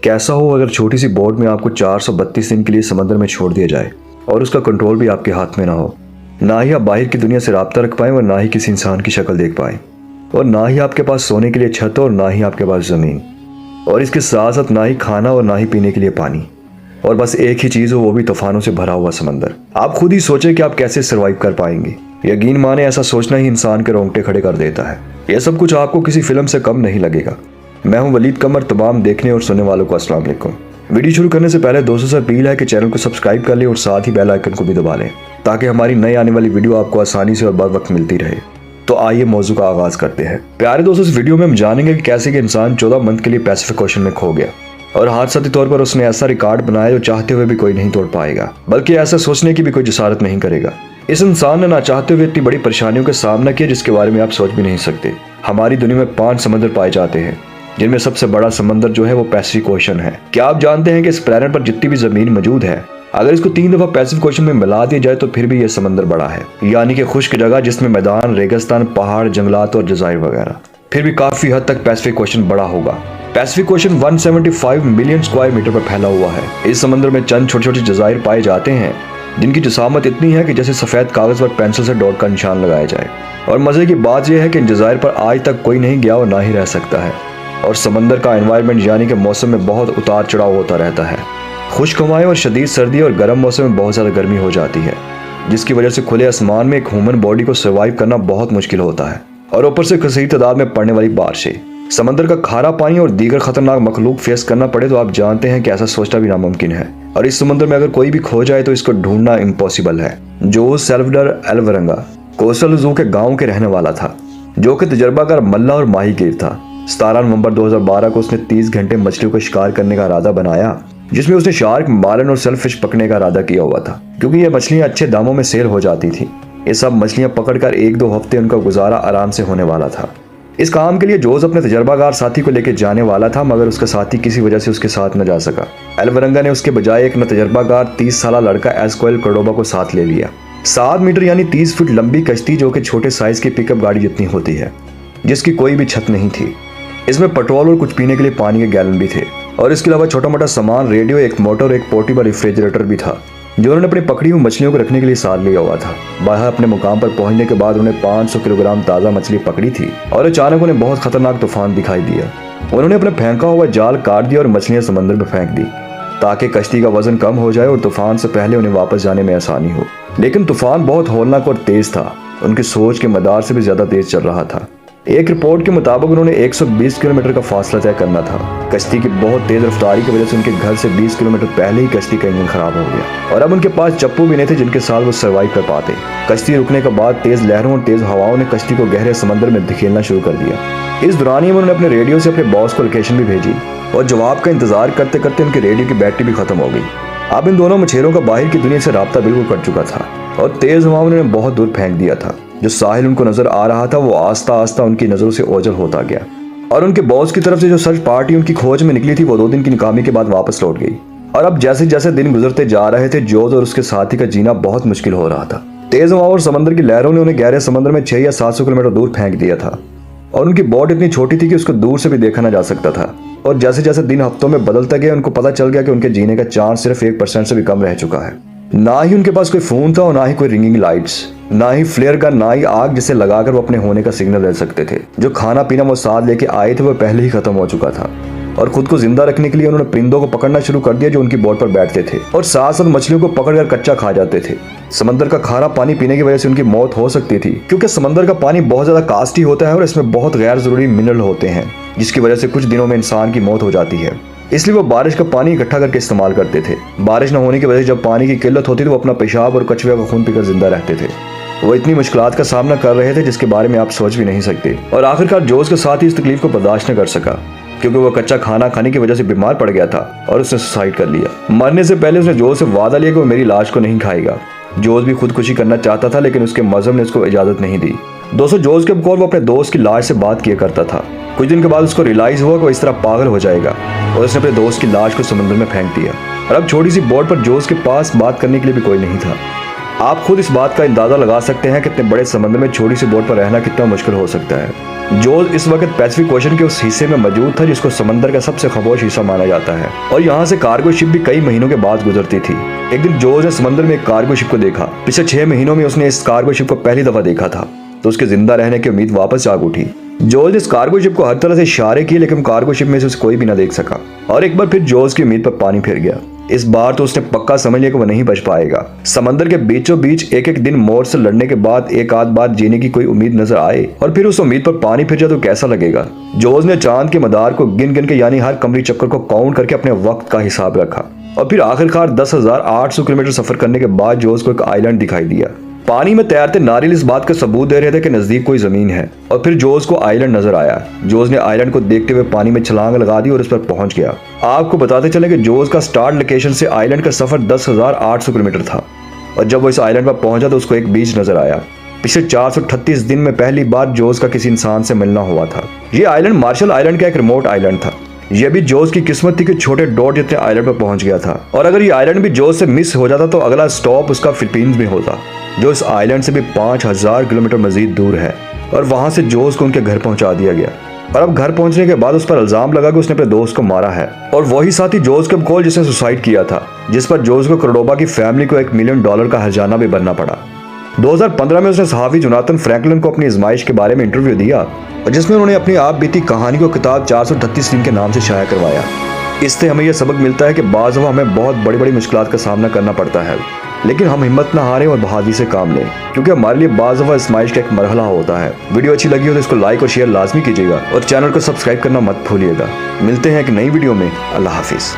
कैसा हो अगर छोटी सी बोट में आपको 432 दिन के लिए समंदर में छोड़ दिया जाए और उसका कंट्रोल भी आपके हाथ में ना हो। ना ही आप बाहर की दुनिया से राब्ता रख पाएं और ना ही किसी इंसान की शक्ल देख पाएं, और ना ही आपके पास सोने के लिए छत और ना ही आपके पास ज़मीन, और इसके साथ साथ ना ही खाना और ना ही पीने के लिए पानी, और बस एक ही चीज़ हो, वो भी तूफानों से भरा हुआ समंदर। आप खुद ही सोचें कि आप कैसे सर्वाइव कर पाएंगे। यकीन माने, ऐसा सोचना ही इंसान के रोंगटे खड़े कर देता है। यह सब कुछ आपको किसी फिल्म से कम नहीं लगेगा। मैं हूं वलीद कमर। तमाम देखने और सुनने वालों को अस्सलाम वालेकुम। वीडियो शुरू करने से पहले दोस्तों से अपील है कि चैनल को सब्सक्राइब कर लें और साथ ही बेल आइकन को भी दबा लें, ताकि हमारी नई आने वाली वीडियो आपको आसानी से और बर वक्त मिलती रहे। तो आइए मौजू का आगाज करते हैं। प्यारे दोस्तों, इस वीडियो में हम जानेंगे कि कैसे कि इंसान 14 मंथ के लिए पैसिफिक ओशन में खो गया और हादसाती तौर पर उसने ऐसा रिकॉर्ड बनाया जो चाहते हुए भी कोई नहीं तोड़ पाएगा, बल्कि ऐसा सोचने की भी कोई जसारत नहीं करेगा। इस इंसान ने ना चाहते हुए इतनी बड़ी परेशानियों का सामना किया जिसके बारे में आप सोच भी नहीं सकते। हमारी दुनिया में 5 समंदर पाए जाते हैं, जिनमें सबसे बड़ा समंदर जो है वो पैसिफिक ओशन है। क्या आप जानते हैं कि इस प्लेनेट पर जितनी भी जमीन मौजूद है, अगर इसको 3 दफा पैसिफिक ओशन में मिला दिया जाए तो फिर भी यह समंदर बड़ा है। यानी कि खुश्क जगह जिसमें मैदान, रेगिस्तान, पहाड़, जंगलात और जज़ायर वगैरह, फिर भी काफी हद तक पैसिफिक ओशन बड़ा होगा। Pacific Ocean 175 million square metre पर फैला हुआ है। इस समंदर में चंद छोटे छोटे जज़ायर पाए जाते हैं जिनकी जिसामत इतनी है कि जैसे सफेद कागज पर पेंसिल से डॉट का निशान लगाया जाए। और मजे की बात यह है कि इन जज़ायर पर आज तक कोई नहीं गया और ना ही रह सकता है। और समंदर का एनवायरनमेंट यानी कि मौसम में बहुत उतार चढ़ाव होता रहता है। खुश्क हवाएं और शदीद सर्दी और गर्म मौसम में बहुत ज़्यादा गर्मी हो जाती है, जिसकी वजह से खुले आसमान में एक ह्यूमन बॉडी को सर्वाइव करना बहुत मुश्किल होता है। और ऊपर से कसीर तादाद में पड़ने वाली बारिशें, समंदर का खारा पानी और दीगर खतरनाक मखलूक फेस करना पड़े तो आप जानते हैं कि ऐसा सोचना भी नामुमकिन है। और इस समंदर में अगर कोई भी खो जाए तो इसको ढूंढना इम्पॉसिबल है। जो सैल्वडर एल्वरंगा कोस्टल ज़ू के गाँव के रहने वाला था, जो कि तजर्बाकार मल्लाह और माहीगीर था। 17 नवंबर 2012 को उसने 30 घंटे मछलियों का शिकार करने का इरादा बनाया, जिसमें उसने शार्क, मार्लिन और सेलफिश पकड़ने का इरादा किया हुआ था, क्योंकि ये मछलियां अच्छे दामों में सेल हो जाती थी। ये सब मछलियां पकड़कर 1-2 हफ्ते उनका गुजारा आराम से होने वाला था। इस काम के लिए जोज अपने तजर्बाकार साथी को लेकर जाने वाला था, मगर उसका साथी किसी वजह से उसके साथ न जा सका। एल्वरंगा ने उसके बजाय एक तजर्बाकार 30 साल लड़का एस्क्वेल कोर्डोबा को साथ ले लिया। 7 मीटर यानी 30 फीट लंबी कश्ती, जो कि छोटे साइज की पिकअप गाड़ी जितनी होती है, जिसकी कोई भी छत नहीं थी। इसमें पेट्रोल और कुछ पीने के लिए पानी के गैलन भी थे, और इसके अलावा छोटा मोटा सामान, रेडियो, एक मोटर और एक पोर्टेबल रेफ्रिजरेटर भी था, जो उन्होंने अपनी पकड़ी हुई मछलियों को रखने के लिए साथ लिया हुआ था। बाहर अपने मुकाम पर पहुंचने के बाद उन्हें 500 किलोग्राम ताज़ा मछली पकड़ी थी और अचानक उन्हें बहुत खतरनाक तूफान दिखाई दिया। उन्होंने अपना फेंका हुआ जाल काट दिया और मछलियां समंदर में फेंक दी, ताकि कश्ती का वजन कम हो जाए और तूफान से पहले उन्हें वापस जाने में आसानी हो। लेकिन तूफान बहुत होलनाक और तेज था, उनकी सोच के मदार से भी ज्यादा तेज चल रहा था। एक रिपोर्ट के मुताबिक उन्होंने 120 किलोमीटर का फासला तय करना था। कश्ती की बहुत तेज रफ्तारी की वजह से उनके घर से 20 किलोमीटर पहले ही कश्ती का इंजन खराब हो गया, और अब उनके पास चप्पू भी नहीं थे जिनके साथ वो सर्वाइव कर पाते। कश्ती रुकने के बाद तेज लहरों और तेज हवाओं ने कश्ती को गहरे समंदर में धकेलना शुरू कर दिया। इस दौरान ही उन्होंने अपने रेडियो से अपने बॉस को लोकेशन भी भेजी, और जवाब का इंतजार करते करते उनके रेडियो की बैटरी भी खत्म हो गई। अब इन दोनों मछेरों का बाहर की दुनिया से राब्ता बिल्कुल कट चुका था, और तेज हवाओं ने बहुत दूर फेंक दिया था। जो साहिल उनको नजर आ रहा था वो आस्ता आस्ता उनकी नजरों से ओझल होता गया, और उनके बॉस की तरफ से जो सर्च पार्टी उनकी खोज में निकली थी वो 2 दिन की नाकामी के बाद वापस लौट गई। और अब जैसे जैसे दिन गुजरते जा रहे थे, जोज और उसके साथी का जीना बहुत मुश्किल हो रहा था। तेज हवाओं और समंदर की लहरों ने उन्हें गहरे समंदर में 600 या 700 किलोमीटर दूर फेंक दिया था, और उनकी बोट इतनी छोटी थी कि उसको दूर से भी देखा ना जा सकता था। और जैसे जैसे दिन हफ्तों में बदलता गया, उनको पता चल गया कि उनके जीने का चांस सिर्फ 1% से भी कम रह चुका है। ना ही उनके पास कोई फोन था और ना ही कोई रिंगिंग लाइट्स, ना ही फ्लेयर गन, ना ही आग जिसे लगाकर वो अपने होने का सिग्नल दे सकते थे। जो खाना पीना वो साथ लेके आए थे वो पहले ही खत्म हो चुका था, और खुद को जिंदा रखने के लिए उन्होंने परिंदों को पकड़ना शुरू कर दिया जो उनकी बोट पर बैठते थे, और साथ साथ मछलियों को पकड़कर कच्चा खा जाते थे। समंदर का खारा पानी पीने की वजह से उनकी मौत हो सकती थी, क्योंकि समंदर का पानी बहुत ज्यादा कास्टी होता है और इसमें बहुत गैर जरूरी मिनरल होते हैं, जिसकी वजह से कुछ दिनों में इंसान की मौत हो जाती है। इसलिए वो बारिश का पानी इकट्ठा करके इस्तेमाल करते थे। बारिश न होने की वजह से जब पानी की किल्लत होती थी, वो अपना पेशाब और कछुए का खून पीकर जिंदा रहते थे। वो इतनी मुश्किलात का सामना कर रहे थे जिसके बारे में आप सोच भी नहीं सकते। और आखिरकार जोज के साथ ही इस तकलीफ को बर्दाश्त न कर सका, क्योंकि वो कच्चा खाना खाने की वजह से बीमार पड़ गया था और उसने सुसाइड कर लिया। मरने से पहले उसने जोज से वादा लिया कि वो मेरी लाश को नहीं खाएगा। जोज भी खुदकुशी करना चाहता था, लेकिन उसके मजहब ने उसको इजाजत नहीं दी। दोस्तों, जोज के बकौल वो अपने दोस्त की लाश से बात किया करता था। कुछ दिन के बाद उसको रियलाइज हुआ कि वो इस तरह पागल हो जाएगा, और उसने अपने दोस्त की लाश को समुद्र में फेंक दिया। और अब छोटी सी बोट पर जोज के पास बात करने के लिए भी कोई नहीं था। आप खुद इस बात का अंदाजा लगा सकते हैं कि इतने बड़े समंदर में छोटी सी बोट पर रहना कितना मुश्किल हो सकता है। जोज इस वक्त पैसिफिक ओशन के उस हिस्से में मौजूद था जिसको समंदर का सबसे खामोश हिस्सा माना जाता है, और यहाँ से कार्गो शिप भी कई महीनों के बाद गुजरती थी। एक दिन जोज ने समंदर में एक कार्गो शिप को देखा। पिछले 6 महीनों में उसने इस कार्गो शिप को पहली दफा देखा था, तो उसके जिंदा रहने की उम्मीद वापस जाग उठी। जोज ने इस कार्गो शिप को हर तरह से इशारे किए, लेकिन कार्गो शिप में से उसे कोई भी ना देख सका, और एक बार फिर जोज की उम्मीद पर पानी फिर गया। इस बार तो उसने पक्का समझ लिया कि वो नहीं बच पाएगा। समंदर के बीचों बीच एक एक दिन मौत से लड़ने के बाद एक आध बार जीने की कोई उम्मीद नजर आए और फिर उस उम्मीद पर पानी फिर जाए तो कैसा लगेगा। जोज ने चांद के मदार को गिन गिन के यानी हर कमरी चक्कर को काउंट करके अपने वक्त का हिसाब रखा, और फिर आखिरकार 10,800 किलोमीटर सफर करने के बाद जोज को एक आइलैंड दिखाई दिया। पानी में तैरते नारियल इस बात का सबूत दे रहे थे कि नजदीक कोई जमीन है, और फिर जोज को आइलैंड नजर आया। जोज ने आइलैंड को देखते हुए पानी में छलांग लगा दी और उस पर पहुंच गया। आपको बताते चले कि जोज का स्टार्ट लोकेशन से आइलैंड का सफर 10,800 किलोमीटर था, और जब वो इस आइलैंड पर पहुंचा तो उसको एक बीच नजर आया। पिछले 438 दिन में पहली बार जोज का किसी इंसान से मिलना हुआ था। ये आइलैंड मार्शल आइलैंड का एक रिमोट आइलैंड था। यह भी जोज की किस्मत थी कि छोटे डॉट जितने आइलैंड पर पहुंच गया था, और अगर ये आइलैंड भी जोज से मिस हो जाता तो अगला स्टॉप उसका फिलीपींस में होता, जो इस आइलैंड से भी 5,000 किलोमीटर मजीद दूर है। और वहां से जोज को उनके घर पहुंचा दिया गया, और अब घर पहुंचने के बाद उस पर इल्जाम लगा कि उसने अपने दोस्त को मारा है, और वही साथी जोज के कोल जिसने सुसाइड किया था, जिस पर जोज को कोर्डोबा की फैमिली को $1 मिलियन का हर्जाना भी भरना पड़ा। 2015 में उसने सहाफी जोनाथन फ्रैंकलिन को अपनी आजमाइश के बारे में इंटरव्यू दिया, और जिसमें उन्होंने अपनी आप बीती कहानी को किताब 438 दिन के नाम से शाया करवाया। इससे हमें यह सबक मिलता है कि बाज़ दफ़ा हमें बहुत बड़ी बड़ी मुश्किलात का सामना करना पड़ता है, लेकिन हम हिम्मत ना हारें और बहादुरी से काम लें, क्योंकि हमारे लिए बाज़ दफ़ा आजमाइश का एक मरहला होता है। वीडियो अच्छी लगी हो तो इसको लाइक और शेयर लाजमी कीजिएगा, और चैनल को सब्सक्राइब करना मत भूलिएगा। मिलते हैं एक नई वीडियो में। अल्लाह हाफिज़।